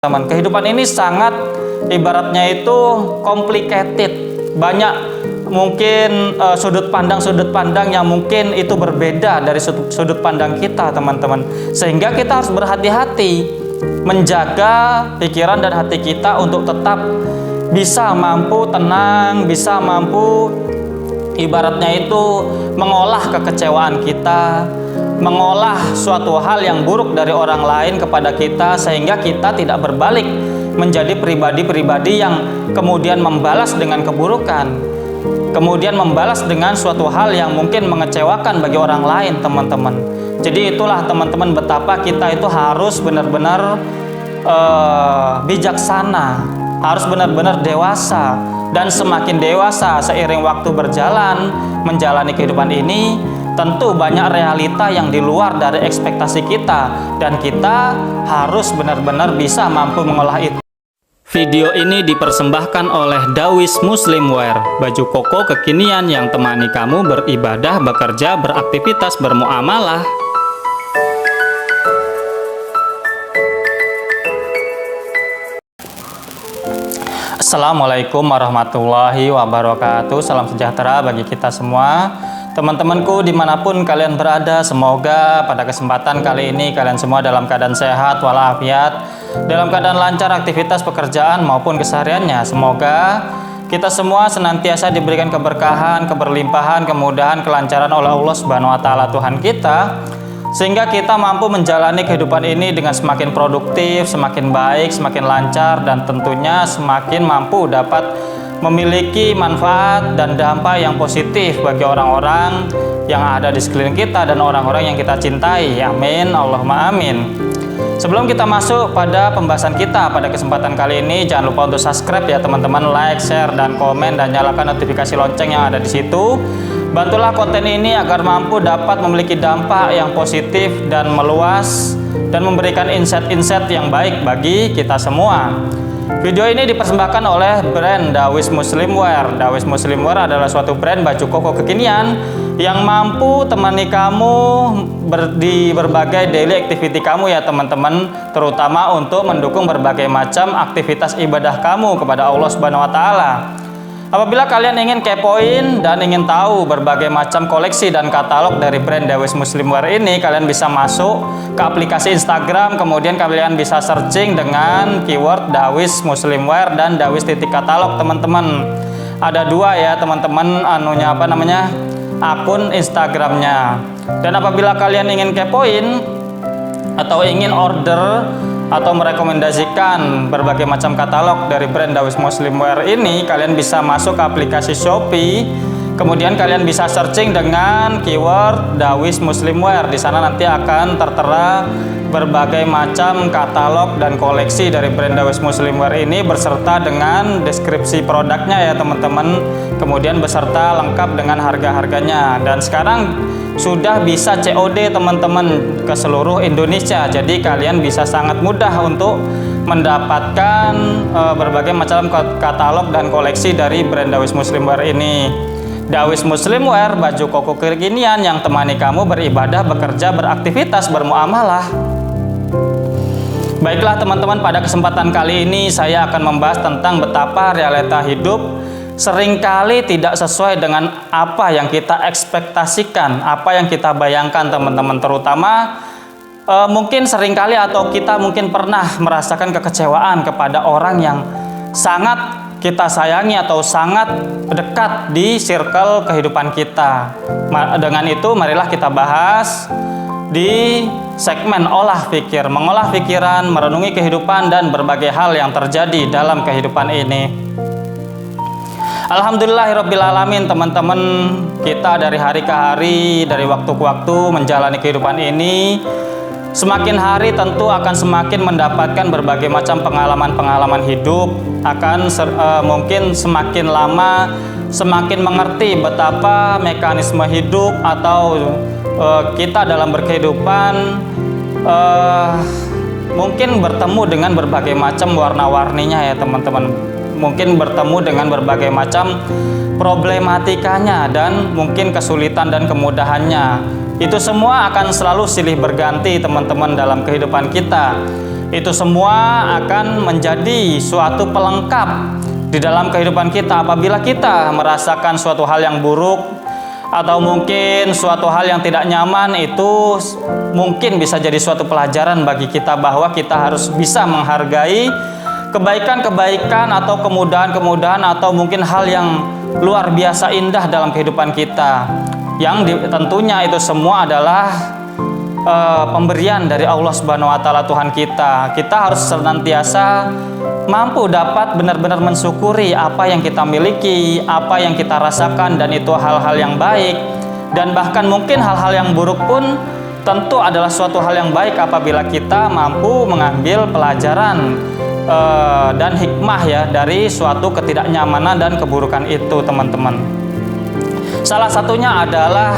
teman. Kehidupan ini sangat ibaratnya itu complicated. Banyak mungkin sudut pandang yang mungkin itu berbeda dari sudut pandang kita, teman-teman. Sehingga kita harus berhati-hati menjaga pikiran dan hati kita untuk tetap bisa mampu tenang, bisa mampu ibaratnya itu mengolah kekecewaan kita, mengolah suatu hal yang buruk dari orang lain kepada kita, sehingga kita tidak berbalik menjadi pribadi-pribadi yang kemudian membalas dengan keburukan, kemudian membalas dengan suatu hal yang mungkin mengecewakan bagi orang lain, teman-teman. Jadi itulah teman-teman betapa kita itu harus benar-benar bijaksana, harus benar-benar dewasa. Dan semakin dewasa seiring waktu berjalan menjalani kehidupan ini, tentu banyak realita yang di luar dari ekspektasi kita, dan kita harus benar-benar bisa mampu mengolah itu. Video ini dipersembahkan oleh Dawis Muslimwear, baju koko kekinian yang temani kamu beribadah, bekerja, beraktivitas, bermuamalah. Assalamualaikum warahmatullahi wabarakatuh. Salam sejahtera bagi kita semua. Teman-temanku dimanapun kalian berada, semoga pada kesempatan kali ini kalian semua dalam keadaan sehat walafiat, dalam keadaan lancar aktivitas pekerjaan maupun kesehariannya. Semoga kita semua senantiasa diberikan keberkahan, keberlimpahan, kemudahan, kelancaran oleh Allah Subhanahu wa taala Tuhan kita, sehingga kita mampu menjalani kehidupan ini dengan semakin produktif, semakin baik, semakin lancar, dan tentunya semakin mampu dapat memiliki manfaat dan dampak yang positif bagi orang-orang yang ada di sekeliling kita dan orang-orang yang kita cintai. Amin, Allahumma amin. Sebelum kita masuk pada pembahasan kita pada kesempatan kali ini, jangan lupa untuk subscribe ya teman-teman, like, share, dan komen, dan nyalakan notifikasi lonceng yang ada di situ. Bantulah konten ini agar mampu dapat memiliki dampak yang positif dan meluas, dan memberikan insight-insight yang baik bagi kita semua. Video ini dipersembahkan oleh brand Dawis Muslimwear. Dawis Muslimwear adalah suatu brand baju koko kekinian yang mampu temani kamu di berbagai daily activity kamu ya teman-teman, terutama untuk mendukung berbagai macam aktivitas ibadah kamu kepada Allah Subhanahu wa taala. Apabila kalian ingin kepoin dan ingin tahu berbagai macam koleksi dan katalog dari brand Dawis Muslimwear ini, kalian bisa masuk ke aplikasi Instagram, kemudian kalian bisa searching dengan keyword Dawis Muslimwear dan Dawis katalog, teman-teman. Ada dua ya teman-teman akun Instagramnya. Dan apabila kalian ingin kepoin atau ingin order atau merekomendasikan berbagai macam katalog dari brand Dawis Muslimwear ini, kalian bisa masuk ke aplikasi Shopee, kemudian kalian bisa searching dengan keyword Dawis Muslimwear. Di sana nanti akan tertera berbagai macam katalog dan koleksi dari brand Dawis Muslimwear ini beserta dengan deskripsi produknya ya teman-teman, kemudian beserta lengkap dengan harga-harganya. Dan sekarang sudah bisa COD teman-teman ke seluruh Indonesia, jadi kalian bisa sangat mudah untuk mendapatkan berbagai macam katalog dan koleksi dari brand Dawis Muslimwear ini. Dawis Muslimwear, baju koko kekinian yang temani kamu beribadah, bekerja, beraktivitas, bermuamalah. Baiklah teman-teman, pada kesempatan kali ini saya akan membahas tentang betapa realita hidup seringkali tidak sesuai dengan apa yang kita ekspektasikan, apa yang kita bayangkan teman-teman. Terutama mungkin seringkali atau kita mungkin pernah merasakan kekecewaan kepada orang yang sangat kita sayangi atau sangat dekat di circle kehidupan kita. Dengan itu marilah kita bahas di segmen olah pikir, mengolah pikiran, merenungi kehidupan dan berbagai hal yang terjadi dalam kehidupan ini. Alhamdulillahirrabbilalamin, teman-teman, kita dari hari ke hari, dari waktu ke waktu menjalani kehidupan ini, semakin hari tentu akan semakin mendapatkan berbagai macam pengalaman-pengalaman hidup, akan mungkin semakin lama semakin mengerti betapa mekanisme hidup atau kita dalam berkehidupan mungkin bertemu dengan berbagai macam warna-warninya ya teman-teman. Mungkin bertemu dengan berbagai macam problematikanya dan mungkin kesulitan dan kemudahannya. Itu semua akan selalu silih berganti teman-teman dalam kehidupan kita. Itu semua akan menjadi suatu pelengkap di dalam kehidupan kita. Apabila kita merasakan suatu hal yang buruk atau mungkin suatu hal yang tidak nyaman, itu mungkin bisa jadi suatu pelajaran bagi kita bahwa kita harus bisa menghargai kebaikan-kebaikan atau kemudahan-kemudahan atau mungkin hal yang luar biasa indah dalam kehidupan kita, yang tentunya itu semua adalah pemberian dari Allah Subhanahu wa taala, Tuhan kita. Kita harus senantiasa mampu dapat benar-benar mensyukuri apa yang kita miliki, apa yang kita rasakan, dan itu hal-hal yang baik. Dan bahkan mungkin hal-hal yang buruk pun tentu adalah suatu hal yang baik apabila kita mampu mengambil pelajaran dan hikmah ya dari suatu ketidaknyamanan dan keburukan itu, teman-teman. Salah satunya adalah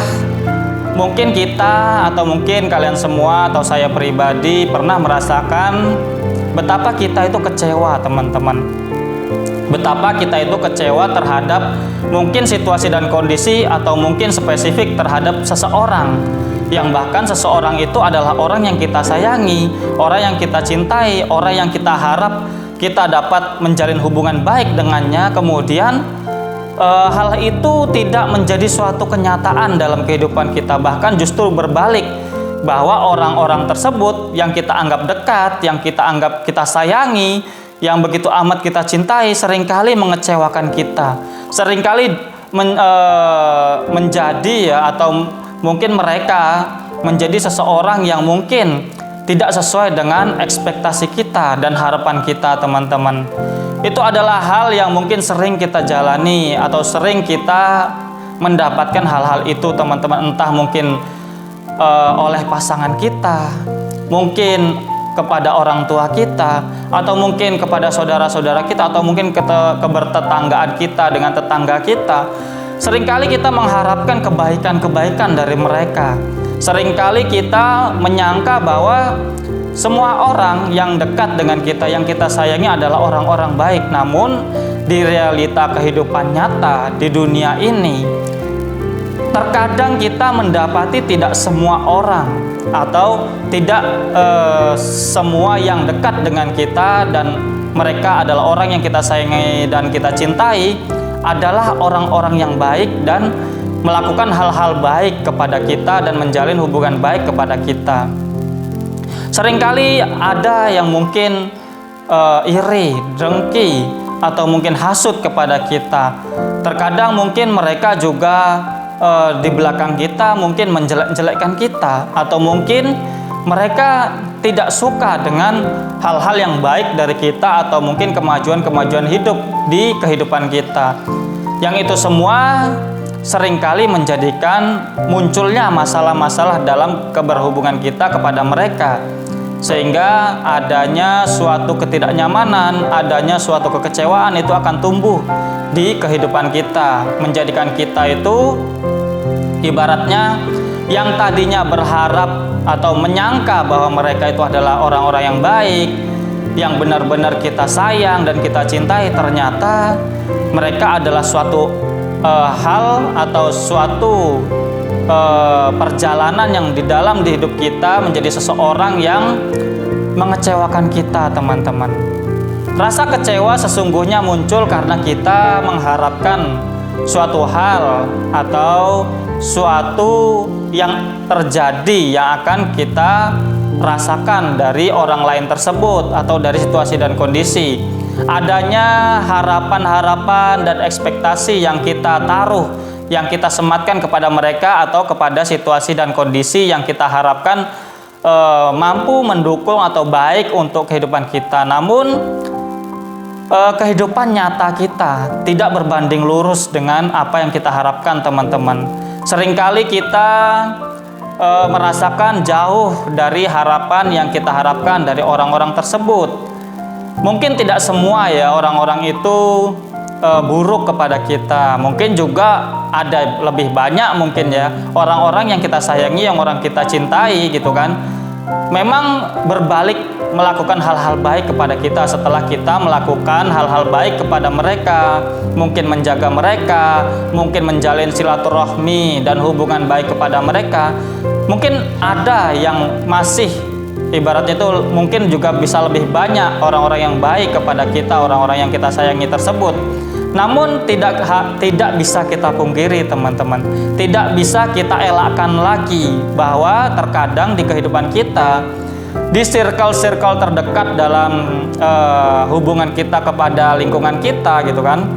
mungkin kita atau mungkin kalian semua atau saya pribadi pernah merasakan betapa kita itu kecewa, teman-teman. Betapa kita itu kecewa terhadap mungkin situasi dan kondisi atau mungkin spesifik terhadap seseorang, yang bahkan seseorang itu adalah orang yang kita sayangi, orang yang kita cintai, orang yang kita harap kita dapat menjalin hubungan baik dengannya. Kemudian hal itu tidak menjadi suatu kenyataan dalam kehidupan kita, bahkan justru berbalik, bahwa orang-orang tersebut yang kita anggap dekat, yang kita anggap kita sayangi, yang begitu amat kita cintai, seringkali mengecewakan kita, seringkali menjadi ya, atau mungkin mereka menjadi seseorang yang mungkin tidak sesuai dengan ekspektasi kita dan harapan kita, teman-teman. Itu adalah hal yang mungkin sering kita jalani atau sering kita mendapatkan hal-hal itu, teman-teman. Entah mungkin oleh pasangan kita, mungkin kepada orang tua kita, atau mungkin kepada saudara-saudara kita, atau mungkin kebertetanggaan kita dengan tetangga kita. Seringkali kita mengharapkan kebaikan-kebaikan dari mereka. Seringkali kita menyangka bahwa semua orang yang dekat dengan kita, yang kita sayangi adalah orang-orang baik. Namun di realita kehidupan nyata di dunia ini, terkadang kita mendapati tidak semua orang atau tidak semua yang dekat dengan kita dan mereka adalah orang yang kita sayangi dan kita cintai adalah orang-orang yang baik dan melakukan hal-hal baik kepada kita dan menjalin hubungan baik kepada kita. Seringkali ada yang mungkin iri, dengki, atau mungkin hasut kepada kita. Terkadang mungkin mereka juga di belakang kita mungkin menjelek-jelekkan kita, atau mungkin mereka tidak suka dengan hal-hal yang baik dari kita atau mungkin kemajuan-kemajuan hidup di kehidupan kita. Yang itu semua seringkali menjadikan munculnya masalah-masalah dalam keberhubungan kita kepada mereka, sehingga adanya suatu ketidaknyamanan, adanya suatu kekecewaan itu akan tumbuh di kehidupan kita, menjadikan kita itu ibaratnya yang tadinya berharap atau menyangka bahwa mereka itu adalah orang-orang yang baik, yang benar-benar kita sayang dan kita cintai, ternyata mereka adalah suatu hal atau suatu perjalanan yang di dalam di hidup kita menjadi seseorang yang mengecewakan kita, teman-teman. Rasa kecewa sesungguhnya muncul karena kita mengharapkan suatu hal atau suatu yang terjadi yang akan kita rasakan dari orang lain tersebut atau dari situasi dan kondisi. Adanya harapan-harapan dan ekspektasi yang kita taruh, yang kita sematkan kepada mereka atau kepada situasi dan kondisi yang kita harapkan mampu mendukung atau baik untuk kehidupan kita. Namun kehidupan nyata kita tidak berbanding lurus dengan apa yang kita harapkan, teman-teman. Seringkali kita merasakan jauh dari harapan yang kita harapkan dari orang-orang tersebut. Mungkin tidak semua ya orang-orang itu buruk kepada kita. Mungkin juga ada lebih banyak mungkin ya orang-orang yang kita sayangi, yang orang kita cintai gitu kan, memang berbalik melakukan hal-hal baik kepada kita setelah kita melakukan hal-hal baik kepada mereka, mungkin menjaga mereka, mungkin menjalin silaturahmi dan hubungan baik kepada mereka. Mungkin ada yang masih ibaratnya itu mungkin juga bisa lebih banyak orang-orang yang baik kepada kita, orang-orang yang kita sayangi tersebut. Namun tidak bisa kita pungkiri teman-teman, tidak bisa kita elakkan lagi bahwa terkadang di kehidupan kita, di circle-circle terdekat dalam hubungan kita kepada lingkungan kita gitu kan,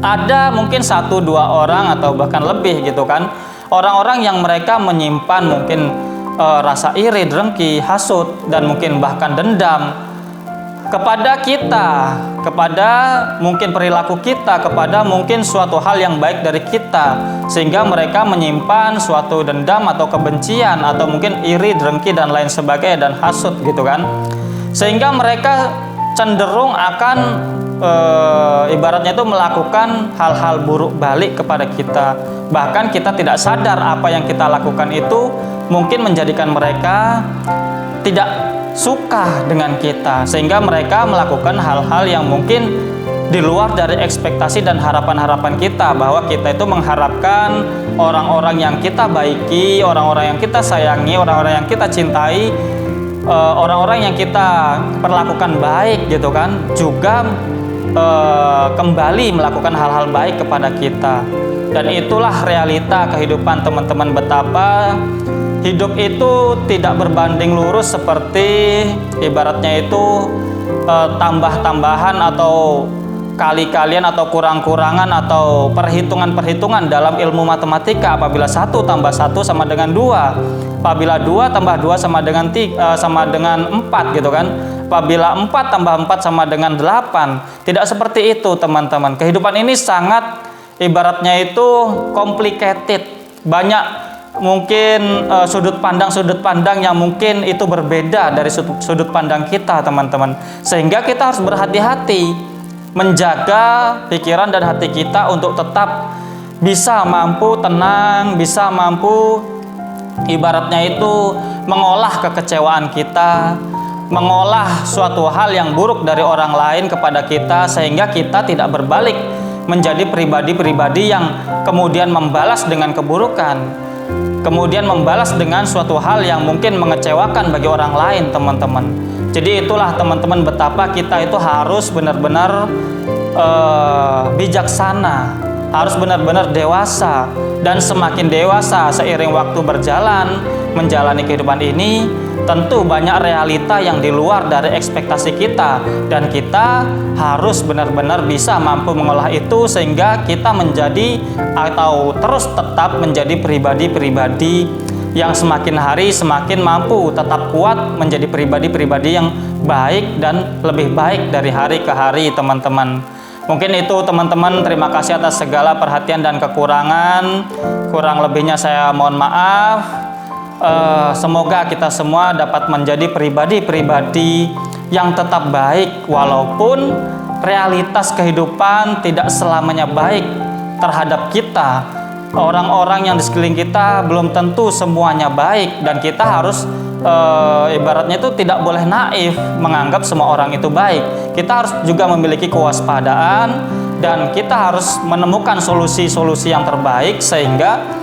ada mungkin 1-2 orang atau bahkan lebih gitu kan, orang-orang yang mereka menyimpan mungkin rasa iri, dengki, hasut, dan mungkin bahkan dendam kepada kita, kepada mungkin perilaku kita, kepada mungkin suatu hal yang baik dari kita, sehingga mereka menyimpan suatu dendam atau kebencian atau mungkin iri, dengki dan lain sebagainya dan hasut gitu kan, sehingga mereka cenderung akan ibaratnya itu melakukan hal-hal buruk balik kepada kita. Bahkan kita tidak sadar apa yang kita lakukan itu mungkin menjadikan mereka tidak suka dengan kita, sehingga mereka melakukan hal-hal yang mungkin di luar dari ekspektasi dan harapan-harapan kita, bahwa kita itu mengharapkan orang-orang yang kita baiki, orang-orang yang kita sayangi, orang-orang yang kita cintai, orang-orang yang kita perlakukan baik gitu kan, juga kembali melakukan hal-hal baik kepada kita. Dan itulah realita kehidupan teman-teman, betapa hidup itu tidak berbanding lurus seperti ibaratnya itu tambah-tambahan atau kali-kalian atau kurang-kurangan atau perhitungan-perhitungan dalam ilmu matematika. Apabila 1 tambah 1 sama dengan 2, apabila 2 tambah 2 sama dengan 4 gitu kan, apabila 4 tambah 4 sama dengan 8. Tidak seperti itu teman-teman. Kehidupan ini sangat ibaratnya itu complicated, banyak mungkin sudut pandang yang mungkin itu berbeda dari sudut pandang kita teman-teman, sehingga kita harus berhati-hati menjaga pikiran dan hati kita untuk tetap bisa mampu tenang, bisa mampu ibaratnya itu mengolah kekecewaan kita, mengolah suatu hal yang buruk dari orang lain kepada kita, sehingga kita tidak berbalik menjadi pribadi-pribadi yang kemudian membalas dengan keburukan, kemudian membalas dengan suatu hal yang mungkin mengecewakan bagi orang lain teman-teman. Jadi itulah teman-teman betapa kita itu harus benar-benar bijaksana, harus benar-benar dewasa, dan semakin dewasa seiring waktu berjalan menjalani kehidupan ini, tentu banyak realita yang di luar dari ekspektasi kita, dan kita harus benar-benar bisa mampu mengolah itu sehingga kita menjadi atau terus tetap menjadi pribadi-pribadi yang semakin hari semakin mampu tetap kuat menjadi pribadi-pribadi yang baik dan lebih baik dari hari ke hari teman-teman. Mungkin itu teman-teman, terima kasih atas segala perhatian dan kekurangan. Kurang lebihnya saya mohon maaf. Semoga kita semua dapat menjadi pribadi-pribadi yang tetap baik, walaupun realitas kehidupan tidak selamanya baik terhadap kita. Orang-orang yang di sekeliling kita belum tentu semuanya baik, dan kita harus ibaratnya itu tidak boleh naif menganggap semua orang itu baik. Kita harus juga memiliki kewaspadaan, dan kita harus menemukan solusi-solusi yang terbaik sehingga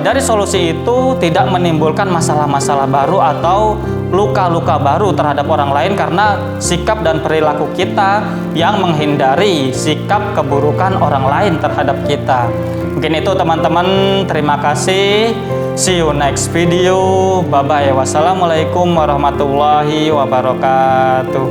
dari solusi itu tidak menimbulkan masalah-masalah baru atau luka-luka baru terhadap orang lain karena sikap dan perilaku kita yang menghindari sikap keburukan orang lain terhadap kita. Mungkin itu teman-teman, terima kasih. See you next video. Bye bye. Wassalamualaikum warahmatullahi wabarakatuh.